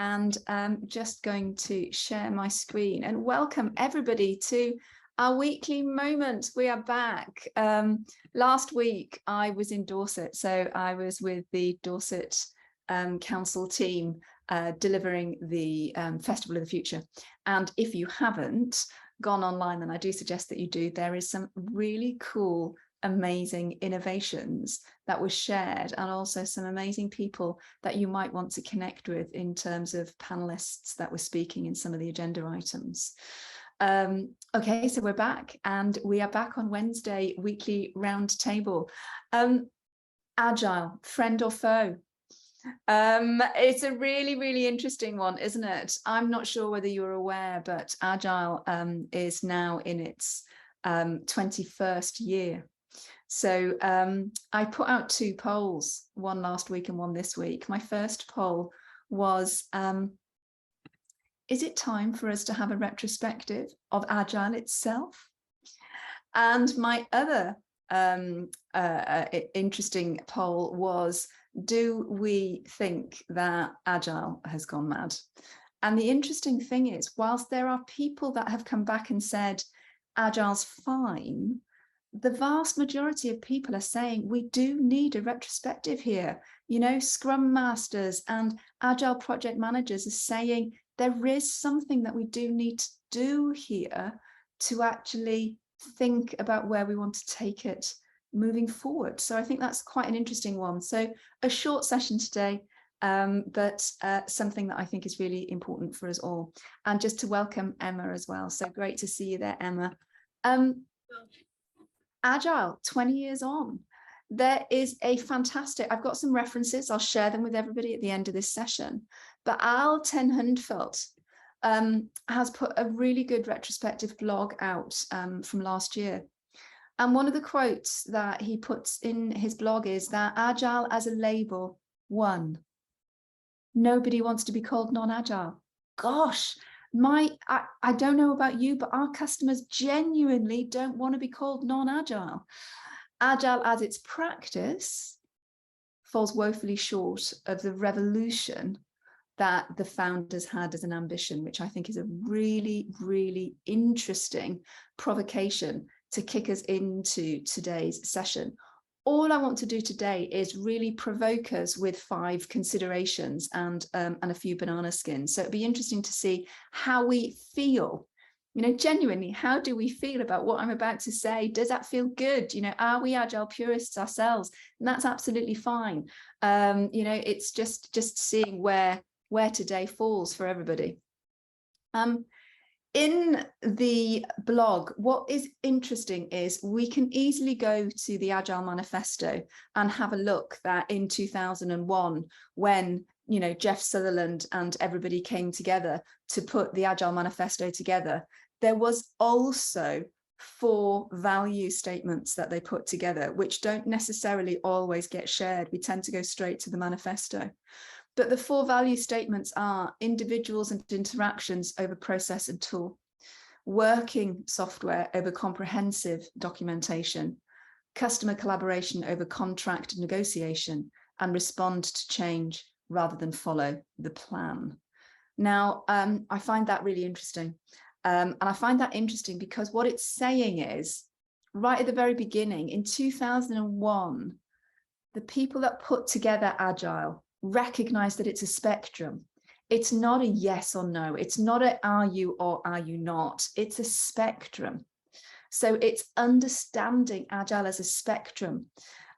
and just going to share my screen and welcome everybody to our weekly moment. We are back. Last week I was in Dorset, so I was with the Dorset Council team delivering the Festival of the Future. And if you haven't gone online, then I do suggest that you do. There is some really cool, amazing innovations that were shared, and also some amazing people that you might want to connect with in terms of panelists that were speaking in some of the agenda items. Okay, so we're back, and we are back on Wednesday, weekly roundtable. Agile, friend or foe? It's a really, really interesting one, isn't it? I'm not sure whether you're aware, but Agile is now in its 21st year. So I put out two polls, one last week and one this week. My first poll was, is it time for us to have a retrospective of Agile itself? And my other interesting poll was, do we think that Agile has gone mad? And the interesting thing is, whilst there are people that have come back and said Agile's fine, the vast majority of people are saying we do need a retrospective here. You know, Scrum Masters and Agile project managers are saying there is something that we do need to do here to actually think about where we want to take it moving forward. So I think that's quite an interesting one. So a short session today, but something that I think is really important for us all. And just to welcome Emma as well. So great to see you there, Emma. Agile, 20 years on. There is a fantastic, I've got some references, I'll share them with everybody at the end of this session, but Al ten Hundfelt has put a really good retrospective blog out from last year. And one of the quotes that he puts in his blog is that Agile as a label won. Nobody wants to be called non-Agile. Gosh, I don't know about you, but our customers genuinely don't want to be called non-Agile. Agile as its practice falls woefully short of the revolution that the founders had as an ambition, which I think is a really, really interesting provocation to kick us into today's session. All I want to do today is really provoke us with 5 considerations and a few banana skins. So it'd be interesting to see how we feel, you know, genuinely, how do we feel about what I'm about to say? Does that feel good? You know, are we Agile purists ourselves? And that's absolutely fine. You know, it's just seeing where today falls for everybody. In the blog, what is interesting is we can easily go to the Agile Manifesto and have a look that in 2001, when, you know, Jeff Sutherland and everybody came together to put the Agile Manifesto together, there was also 4 value statements that they put together, which don't necessarily always get shared. We tend to go straight to the manifesto. But the 4 value statements are individuals and interactions over process and tool, working software over comprehensive documentation, customer collaboration over contract negotiation, and respond to change rather than follow the plan. Now, I find that really interesting. And I find that interesting because what it's saying is, right at the very beginning, in 2001, the people that put together Agile recognize that it's a spectrum. It's not a yes or no. It's not a are you or are you not. It's a spectrum. So it's understanding Agile as a spectrum.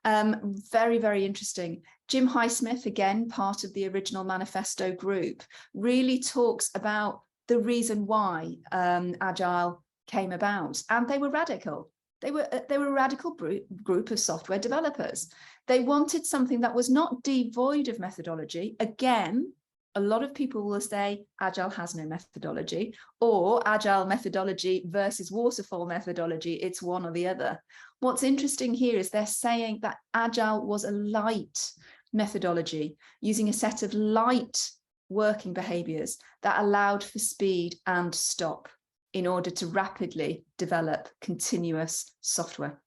Very, very interesting. Jim Highsmith, again, part of the original manifesto group, really talks about the reason why Agile came about. And they were radical. They were a radical group of software developers. They wanted something that was not devoid of methodology. Again, a lot of people will say Agile has no methodology, or Agile methodology versus waterfall methodology. It's one or the other. What's interesting here is they're saying that Agile was a light methodology, using a set of light working behaviors that allowed for speed and stop in order to rapidly develop continuous software.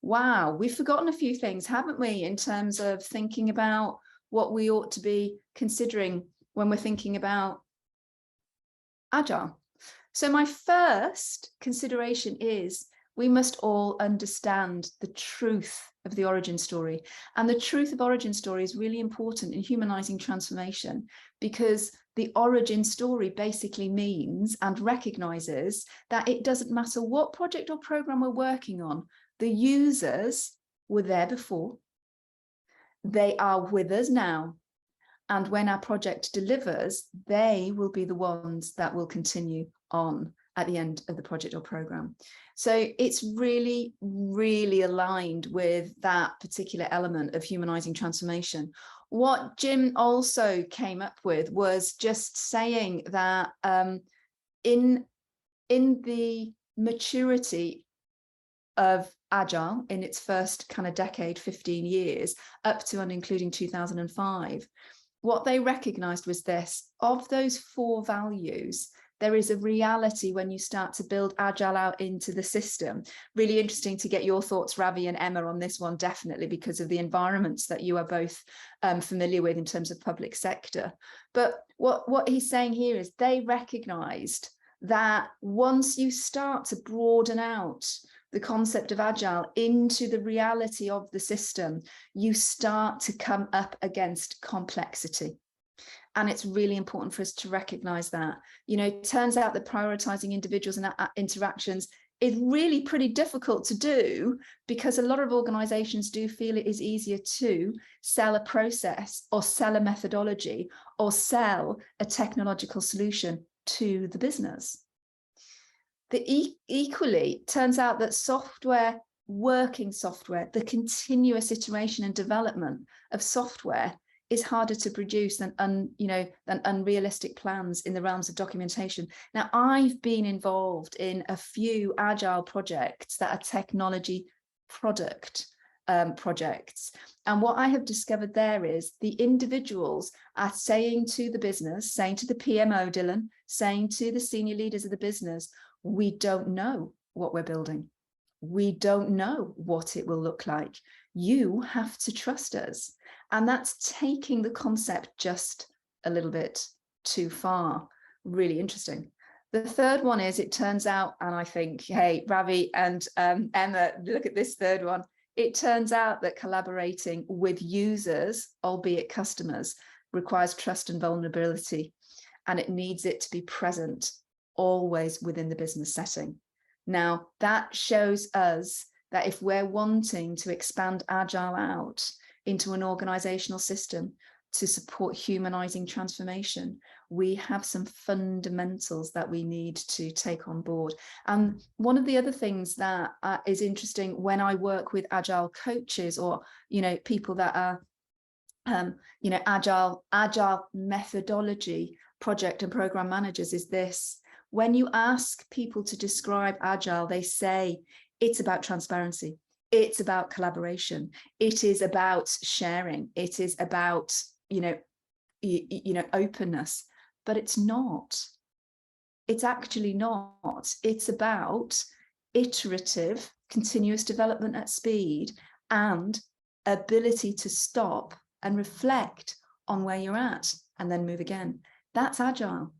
Wow, we've forgotten a few things, haven't we, in terms of thinking about what we ought to be considering when we're thinking about Agile. So my first consideration is we must all understand the truth of the origin story. And the truth of origin story is really important in humanizing transformation, because the origin story basically means and recognizes that it doesn't matter what project or program we're working on, the users were there before, they are with us now, and when our project delivers, they will be the ones that will continue on at the end of the project or program. So it's really, really aligned with that particular element of humanizing transformation. What Jim also came up with was just saying that in the maturity of Agile in its first kind of decade, 15 years, up to and including 2005, what they recognized was this: of those 4 values, there is a reality when you start to build Agile out into the system. Really interesting to get your thoughts, Ravi and Emma, on this one, definitely, because of the environments that you are both familiar with in terms of public sector. But what he's saying here is they recognized that once you start to broaden out the concept of Agile into the reality of the system, you start to come up against complexity. And it's really important for us to recognize that. You know, it turns out that prioritizing individuals and interactions is really pretty difficult to do, because a lot of organizations do feel it is easier to sell a process or sell a methodology or sell a technological solution to the business. Equally, it turns out that software, working software, the continuous iteration and development of software is harder to produce than unrealistic plans in the realms of documentation. Now, I've been involved in a few Agile projects that are technology product projects. And what I have discovered there is the individuals are saying to the business, saying to the PMO, Dilyn, saying to the senior leaders of the business, we don't know what we're building. We don't know what it will look like. You have to trust us. And that's taking the concept just a little bit too far. Really interesting. The third one is, it turns out, and I think, hey, Ravi and Emma, look at this third one. It turns out that collaborating with users, albeit customers, requires trust and vulnerability, and it needs it to be present always within the business setting. Now, that shows us that if we're wanting to expand Agile out into an organizational system to support humanizing transformation, we have some fundamentals that we need to take on board. And one of the other things that is interesting when I work with Agile coaches, or, you know, people that are, you know, Agile methodology project and program managers, is this: when you ask people to describe Agile, they say it's about transparency, it's about collaboration, it is about sharing, it is about, you know, openness. But it's not. It's actually not. It's about iterative, continuous development at speed, and ability to stop and reflect on where you're at and then move again. That's Agile.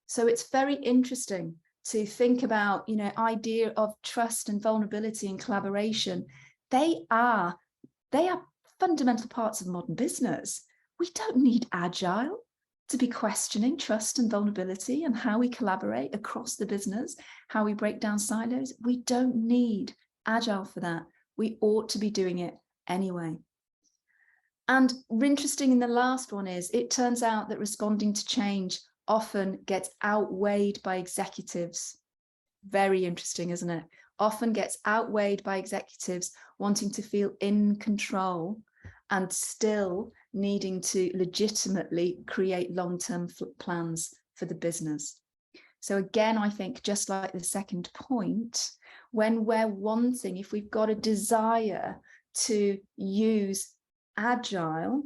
So it's very interesting to think about, you know, idea of trust and vulnerability and collaboration. They are fundamental parts of modern business. We don't need Agile to be questioning trust and vulnerability and how we collaborate across the business, how we break down silos. We don't need Agile for that. We ought to be doing it anyway. And interesting in the last one is, it turns out that responding to change often gets outweighed by executives. Very interesting, isn't it? Often gets outweighed by executives wanting to feel in control and still needing to legitimately create long-term plans for the business. So again, I think just like the second point, when we're wanting, if we've got a desire to use Agile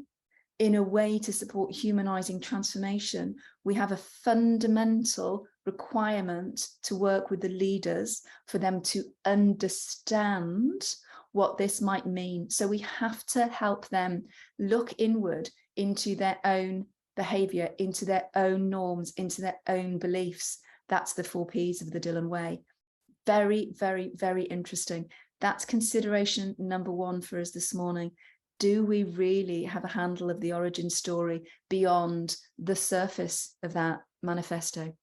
in a way to support humanizing transformation, we have a fundamental requirement to work with the leaders for them to understand what this might mean. So we have to help them look inward into their own behavior, into their own norms, into their own beliefs. That's the 4 Ps of the Dilyn Way. Very, very, very interesting. That's consideration number 1 for us this morning. Do we really have a handle of the origin story beyond the surface of that manifesto?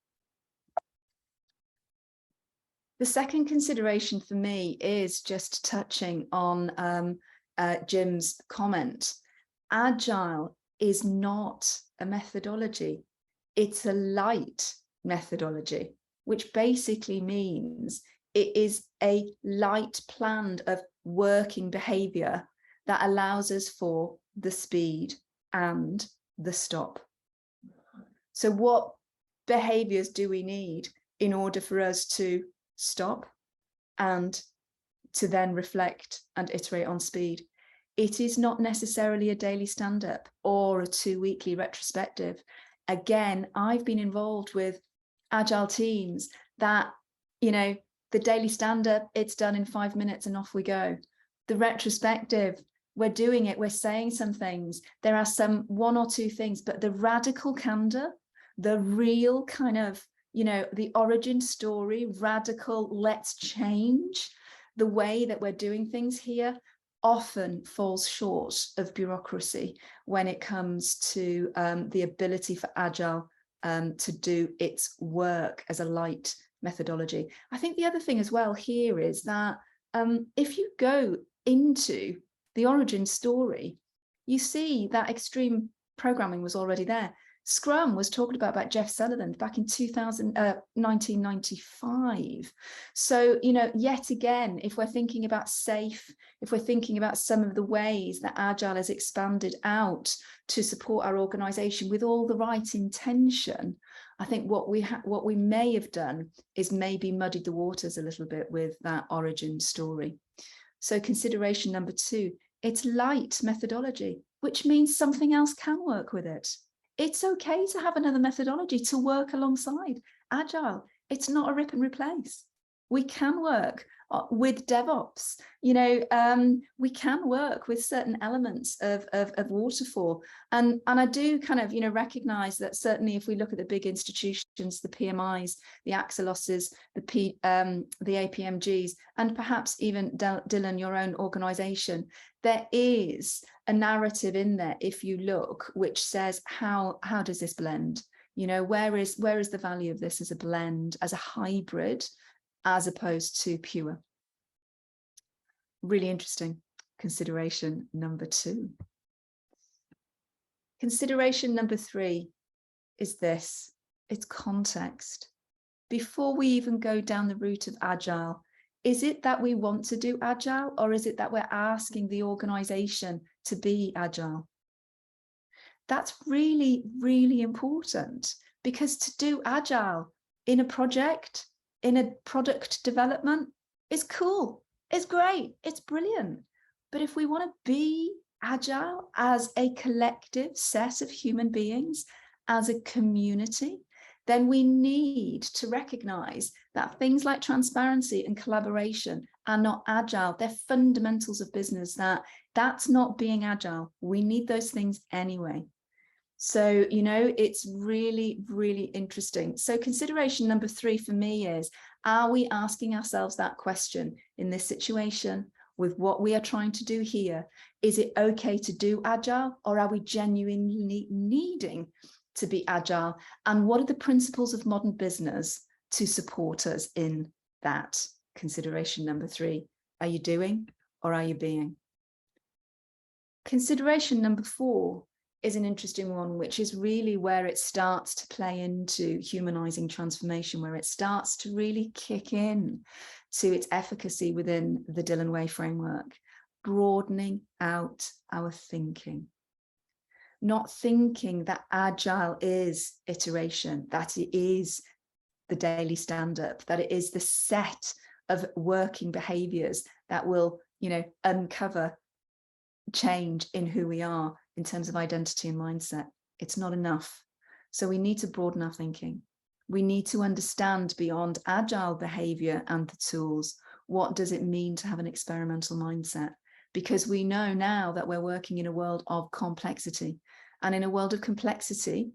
The second consideration for me is just touching on Jim's comment. Agile is not a methodology. It's a light methodology, which basically means it is a light plan of working behavior that allows us for the speed and the stop. So what behaviors do we need in order for us to stop and to then reflect and iterate on speed? It is not necessarily a daily stand-up or a 2-weekly retrospective. Again, I've been involved with Agile teams that, you know, the daily stand-up, it's done in 5 minutes and off we go. The retrospective, we're doing it, we're saying some things. There are some 1 or 2 things, but the radical candor, the real kind of, you know, the origin story, radical, let's change the way that we're doing things here, often falls short of bureaucracy when it comes to the ability for Agile to do its work as a light methodology. I think the other thing as well here is that if you go into the origin story, you see that extreme programming was already there. Scrum was talked about by Jeff Sutherland back in 1995. So, you know, yet again, if we're thinking about SAFe, if we're thinking about some of the ways that Agile has expanded out to support our organization with all the right intention, I think what we may have done is maybe muddied the waters a little bit with that origin story. So consideration number 2, it's light methodology, which means something else can work with it. It's okay to have another methodology to work alongside Agile. It's not a rip and replace. We can work with DevOps. You know, we can work with certain elements of waterfall. And I do kind of, you know, recognize that certainly if we look at the big institutions, the PMIs, the Axeloses, the APMGs, and perhaps even Dilyn, your own organization, there is a narrative in there, if you look, which says how does this blend? You know, where is the value of this as a blend, as a hybrid, as opposed to pure? Really interesting. Consideration number 2. Consideration number 3 is this: it's context. Before we even go down the route of Agile, is it that we want to do Agile, or is it that we're asking the organization to be Agile? That's really, really important, because to do Agile in a project, in a product development, is cool, it's great, it's brilliant. But if we want to be Agile as a collective set of human beings, as a community, then we need to recognize that things like transparency and collaboration are not Agile. They're fundamentals of business. That's not being Agile. We need those things anyway. So, you know, it's really, really interesting. So consideration number 3 for me is, are we asking ourselves that question in this situation with what we are trying to do here? Is it okay to do Agile, or are we genuinely needing to be Agile? And what are the principles of modern business to support us in that? Consideration number 3, are you doing or are you being? Consideration number 4 is an interesting one, which is really where it starts to play into humanizing transformation, where it starts to really kick in to its efficacy within the Dilyn Way framework, broadening out our thinking. Not thinking that Agile is iteration, that it is the daily stand-up, that it is the set of working behaviors that will, you know, uncover change in who we are in terms of identity and mindset. It's not enough. So we need to broaden our thinking. We need to understand beyond Agile behavior and the tools, what does it mean to have an experimental mindset? Because we know now that we're working in a world of complexity, and in a world of complexity,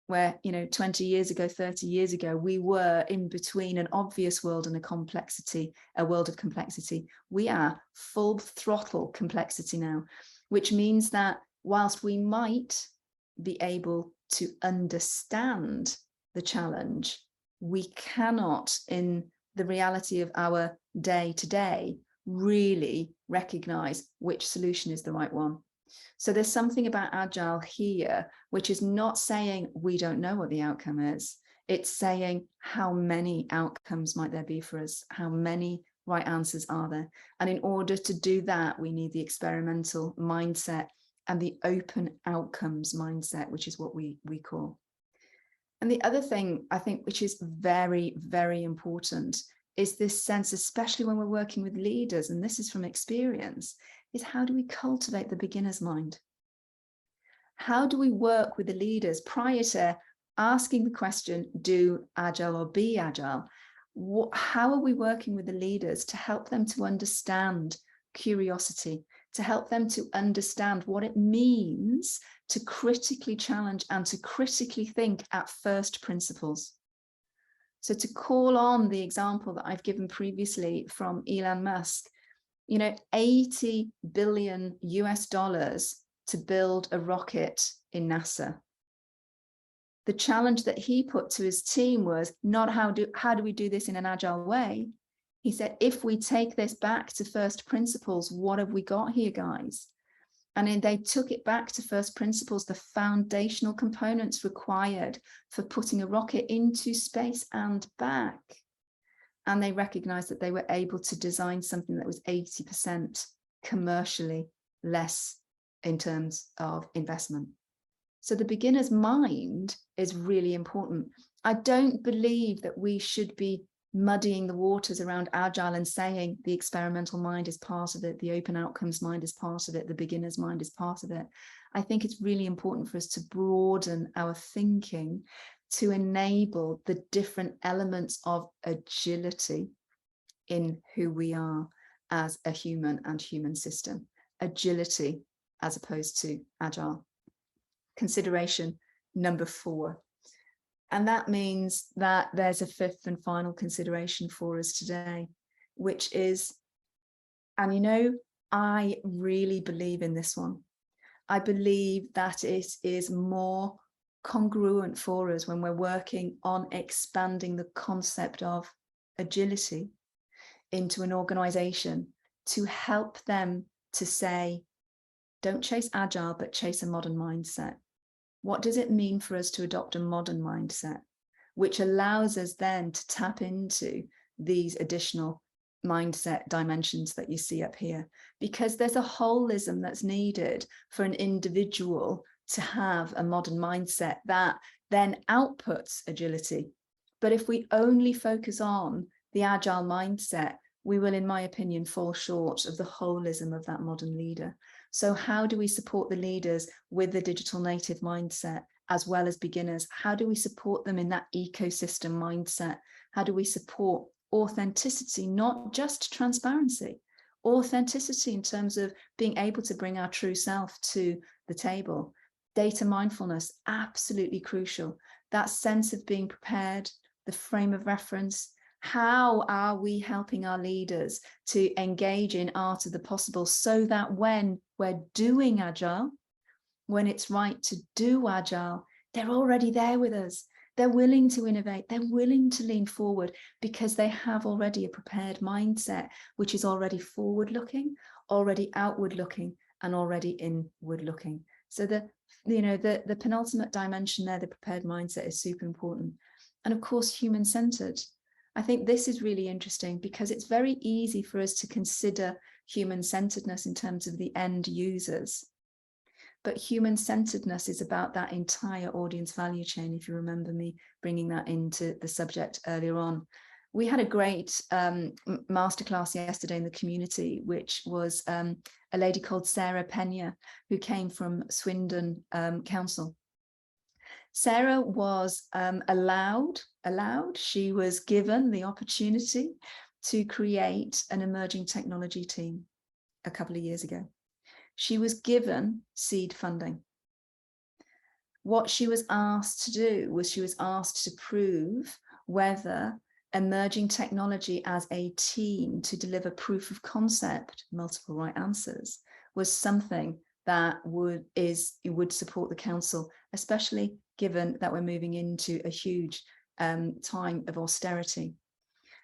where, 20 years ago, 30 years ago, we were in between an obvious world and a world of complexity. We are full throttle complexity now, which means that whilst we might be able to understand the challenge, we cannot, in the reality of our day to day, really recognize which solution is the right one. So there's something about Agile here, which is not saying we don't know what the outcome is. It's saying how many outcomes might there be for us? How many right answers are there? And in order to do that, we need the experimental mindset and the open outcomes mindset, which is what we call. And the other thing I think, which is very, very important, is this sense, especially when we're working with leaders, and this is from experience, is how do we cultivate the beginner's mind? How do we work with the leaders prior to asking the question, do Agile or be Agile? How are we working with the leaders to help them to understand curiosity, to help them to understand what it means to critically challenge and to critically think at first principles? So to call on the example that I've given previously from Elon Musk, $80 billion to build a rocket in NASA. The challenge that he put to his team was not how do we do this in an agile way? He said, if we take this back to first principles, what have we got here, guys? And they took it back to first principles, the foundational components required for putting a rocket into space and back. And they recognized that they were able to design something that was 80% commercially less in terms of investment. So the beginner's mind is really important. I don't believe that we should be muddying the waters around Agile and saying the experimental mind is part of it, the open outcomes mind is part of it, the beginner's mind is part of it. I think it's really important for us to broaden our thinking to enable the different elements of agility in who we are as a human and human system. Agility as opposed to Agile. Consideration number 4. And that means that there's a fifth and final consideration for us today, which is, and I really believe in this one. I believe that it is more congruent for us when we're working on expanding the concept of agility into an organization to help them to say, don't chase Agile, but chase a modern mindset. What does it mean for us to adopt a modern mindset, which allows us then to tap into these additional mindset dimensions that you see up here? Because there's a holism that's needed for an individual to have a modern mindset that then outputs agility. But if we only focus on the Agile mindset, we will, in my opinion, fall short of the holism of that modern leader. So how do we support the leaders with the digital native mindset as well as beginners? How do we support them in that ecosystem mindset? How do we support authenticity, not just transparency? Authenticity in terms of being able to bring our true self to the table. Data mindfulness, absolutely crucial. That sense of being prepared, the frame of reference. How are we helping our leaders to engage in art of the possible so that when we're doing Agile, when it's right to do Agile, they're already there with us. They're willing to innovate. They're willing to lean forward because they have already a prepared mindset, which is already forward looking, already outward looking, and already inward looking. So the penultimate dimension there, the prepared mindset, is super important. And of course, human-centered. I think this is really interesting because it's very easy for us to consider human-centeredness in terms of the end users. But human-centeredness is about that entire audience value chain, if you remember me bringing that into the subject earlier on. We had a great masterclass yesterday in the community, which was a lady called Sarah Pena, who came from Swindon Council. Sarah was allowed, she was given the opportunity to create an emerging technology team a couple of years ago. She was given seed funding. What she was asked to do was she was asked to prove whether emerging technology as a team to deliver proof of concept, multiple right answers, was something that would support the council, especially given that we're moving into a huge time of austerity.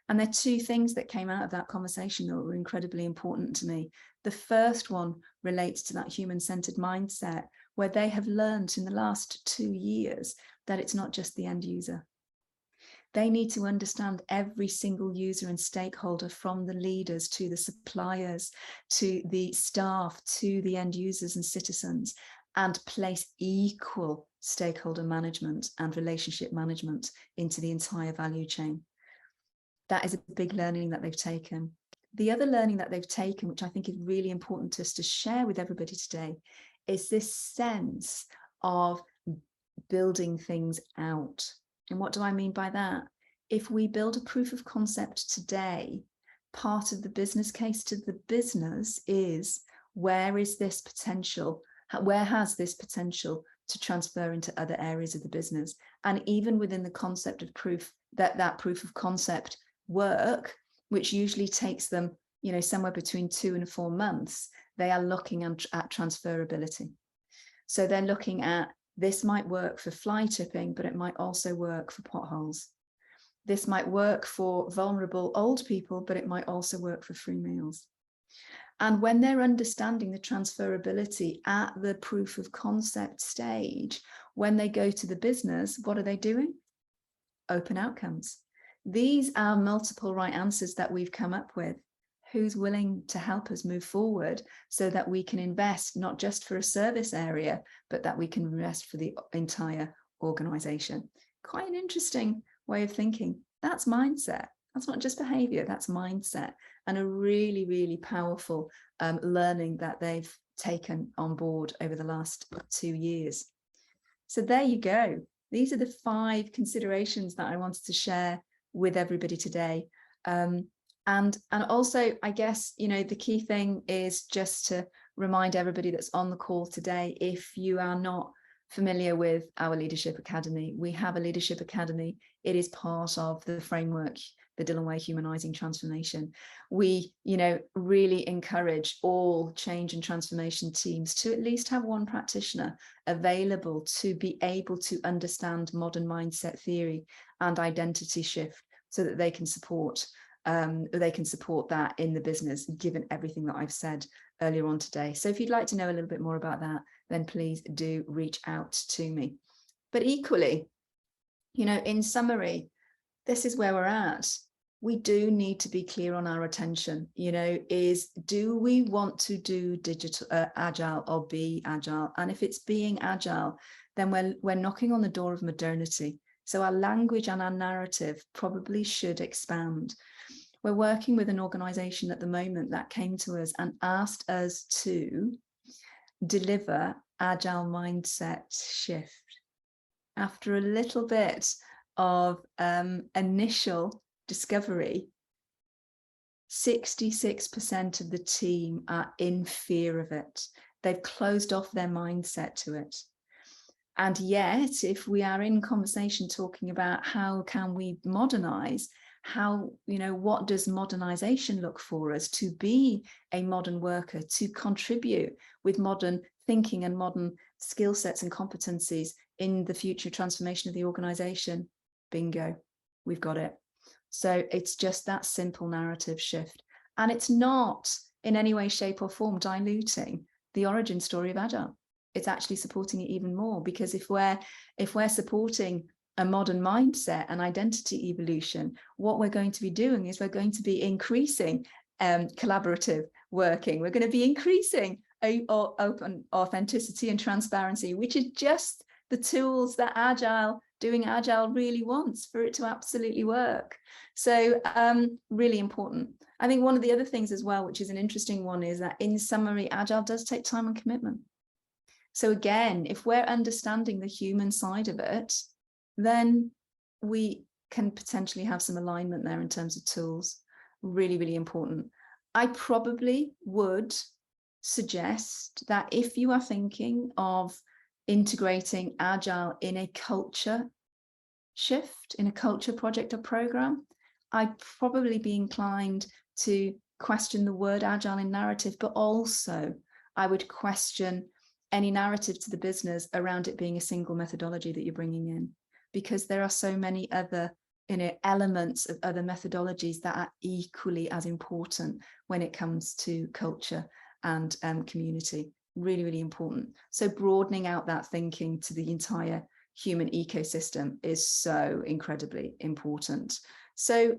And there are two things that came out of that conversation that were incredibly important to me. The first one relates to that human-centered mindset, where they have learned in the last 2 years that it's not just the end user. They need to understand every single user and stakeholder, from the leaders to the suppliers, to the staff, to the end users and citizens, and place equal stakeholder management and relationship management into the entire value chain. That is a big learning that they've taken. The other learning that they've taken, which I think is really important to us to share with everybody today, is this sense of building things out. And what do I mean by that? If we build a proof of concept today, part of the business case to the business is, where is this potential? Where has this potential to transfer into other areas of the business? And even within the concept of proof, that proof of concept work, which usually takes them, somewhere between 2 and 4 months, they are looking at transferability. So they're looking at, this might work for fly tipping, but it might also work for potholes. This might work for vulnerable old people, but it might also work for free meals. And when they're understanding the transferability at the proof of concept stage, when they go to the business, what are they doing? Open outcomes. These are multiple right answers that we've come up with. Who's willing to help us move forward so that we can invest not just for a service area, but that we can invest for the entire organization? Quite an interesting way of thinking. That's mindset. That's not just behavior, that's mindset, and a really, really powerful learning that they've taken on board over the last 2 years. So there you go. These are the 5 considerations that I wanted to share with everybody today. And also, I guess, the key thing is just to remind everybody that's on the call today, if you are not familiar with our Leadership Academy, we have a Leadership Academy. It is part of the framework, the Dilyn Way Humanising Transformation. We, really encourage all change and transformation teams to at least have one practitioner available to be able to understand modern mindset theory and identity shift, so that they can support that in the business, given everything that I've said earlier on today. So if you'd like to know a little bit more about that, then please do reach out to me. But equally, in summary, this is where we're at. We do need to be clear on our attention, do we want to do digital agile or be agile? And if it's being agile, then we're knocking on the door of modernity. So our language and our narrative probably should expand. We're working with an organization at the moment that came to us and asked us to deliver agile mindset shift. After a little bit of initial discovery, 66% of the team are in fear of it. They've closed off their mindset to it. And yet, if we are in conversation talking about how can we modernize, what does modernization look for us to be a modern worker, to contribute with modern thinking and modern skill sets and competencies in the future transformation of the organization? Bingo, we've got it. So it's just that simple narrative shift. And it's not in any way, shape or form diluting the origin story of Agile. It's actually supporting it even more, because if we're supporting a modern mindset and identity evolution, what we're going to be doing is we're going to be increasing collaborative working. We're going to be increasing open authenticity and transparency, which is just the tools that doing Agile really wants for it to absolutely work. So really important. I think one of the other things as well, which is an interesting one, is that in summary, Agile does take time and commitment. So again, if we're understanding the human side of it, then we can potentially have some alignment there in terms of tools. really, really important. I probably would suggest that if you are thinking of integrating Agile in a culture shift, in a culture project or program, I'd probably be inclined to question the word Agile in narrative, but also I would question any narrative to the business around it being a single methodology that you're bringing in, because there are so many other elements of other methodologies that are equally as important when it comes to culture and community. Really, really important. So broadening out that thinking to the entire human ecosystem is so incredibly important. So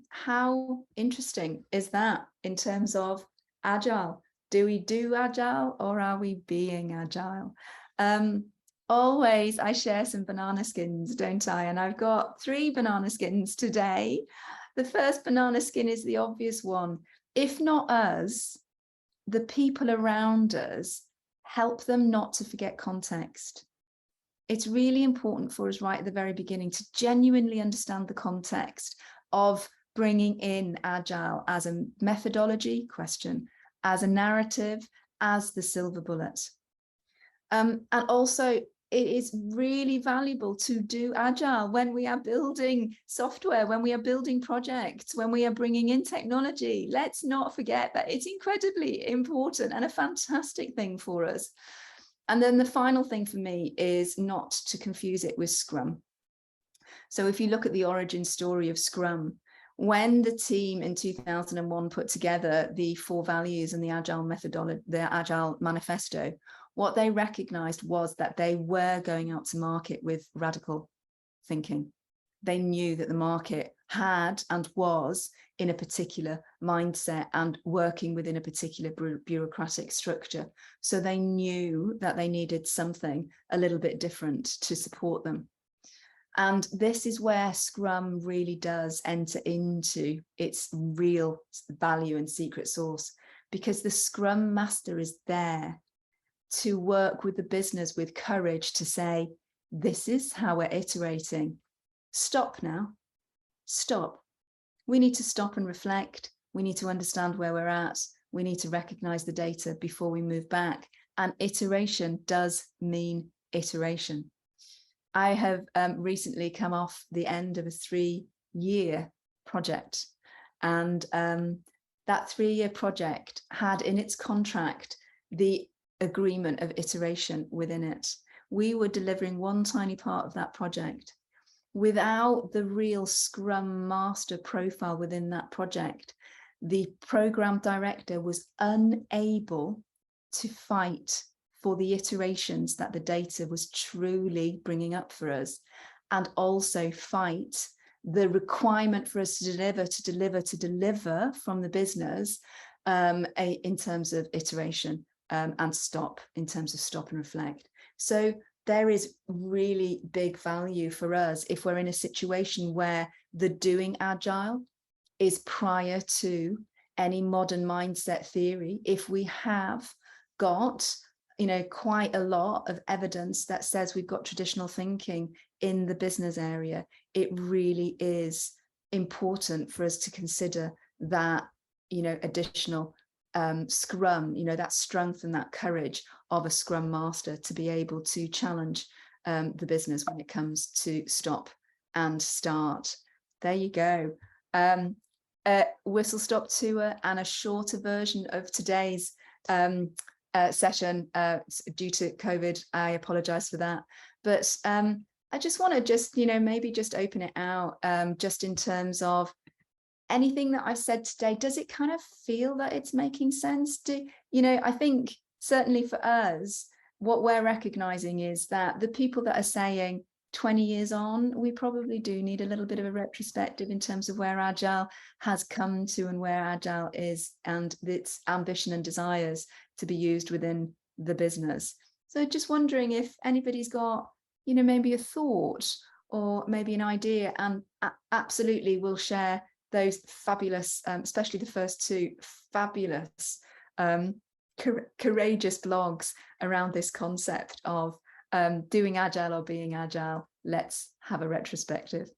how interesting is that in terms of Agile? Do we do Agile, or are we being Agile? Always I share some banana skins, don't I? And I've got 3 banana skins today. The first banana skin is the obvious one. If not us, the people around us, help them not to forget context. It's really important for us right at the very beginning to genuinely understand the context of bringing in Agile as a methodology question, as a narrative, as the silver bullet. And also, it is really valuable to do Agile when we are building software, when we are building projects, when we are bringing in technology. Let's not forget that it's incredibly important and a fantastic thing for us. And then the final thing for me is not to confuse it with Scrum. So if you look at the origin story of Scrum, when the team in 2001 put together the 4 values and the Agile methodology, the Agile manifesto, what they recognized was that they were going out to market with radical thinking. They knew that the market had and was in a particular mindset and working within a particular bureaucratic structure. So they knew that they needed something a little bit different to support them. And this is where Scrum really does enter into its real value and secret sauce, because the Scrum Master is there to work with the business with courage to say, this is how we're iterating. Stop now. Stop. We need to stop and reflect. We need to understand where we're at. We need to recognize the data before we move back. And iteration does mean iteration. I have recently come off the end of a 3-year project. And that 3-year project had in its contract the agreement of iteration within it. We were delivering one tiny part of that project. Without the real Scrum Master profile within that project, the program director was unable to fight for the iterations that the data was truly bringing up for us, and also fight the requirement for us to deliver from the business in terms of iteration and stop, in terms of stop and reflect. So there is really big value for us if we're in a situation where the doing Agile is prior to any modern mindset theory. If we have got, quite a lot of evidence that says we've got traditional thinking in the business area, it really is important for us to consider that, additional Scrum, that strength and that courage of a Scrum Master to be able to challenge the business when it comes to stop and start. There you go. Whistle stop tour and a shorter version of today's session due to COVID. I apologize for that. But I just want to maybe just open it out just in terms of anything that I've said today. Does it kind of feel that it's making sense? I think certainly for us, what we're recognizing is that the people that are saying 20 years on, we probably do need a little bit of a retrospective in terms of where Agile has come to and where Agile is and its ambition and desires to be used within the business. So just wondering if anybody's got, maybe a thought or maybe an idea, and absolutely we'll share those fabulous, especially the first 2 fabulous, courageous blogs around this concept of doing Agile or being Agile. Let's have a retrospective.